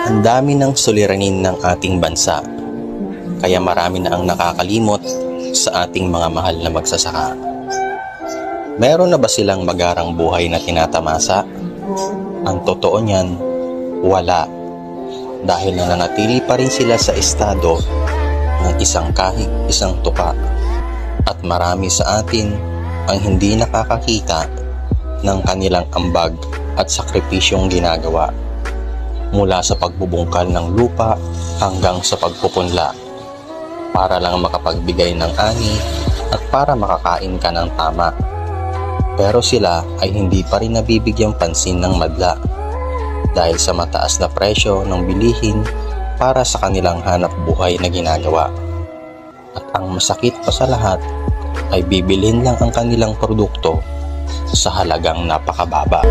Ang dami ng suliranin ng ating bansa, kaya marami na ang nakakalimot sa ating mga mahal na magsasaka. Meron na ba silang magarang buhay na tinatamasa? Ang totoo niyan, wala. Dahil nananatili pa rin sila sa estado ng isang kahig, isang tuka. At marami sa atin ang hindi nakakakita ng kanilang ambag at sakripisyong ginagawa. Mula sa pagbubungkal ng lupa hanggang sa pagpupunla para lang makapagbigay ng ani at para makakain ka ng tama. Pero sila ay hindi pa rin nabibigyang pansin ng madla dahil sa mataas na presyo ng bilihin para sa kanilang hanap buhay na ginagawa. At ang masakit pa sa lahat ay bibilhin lang ang kanilang produkto sa halagang napakababa.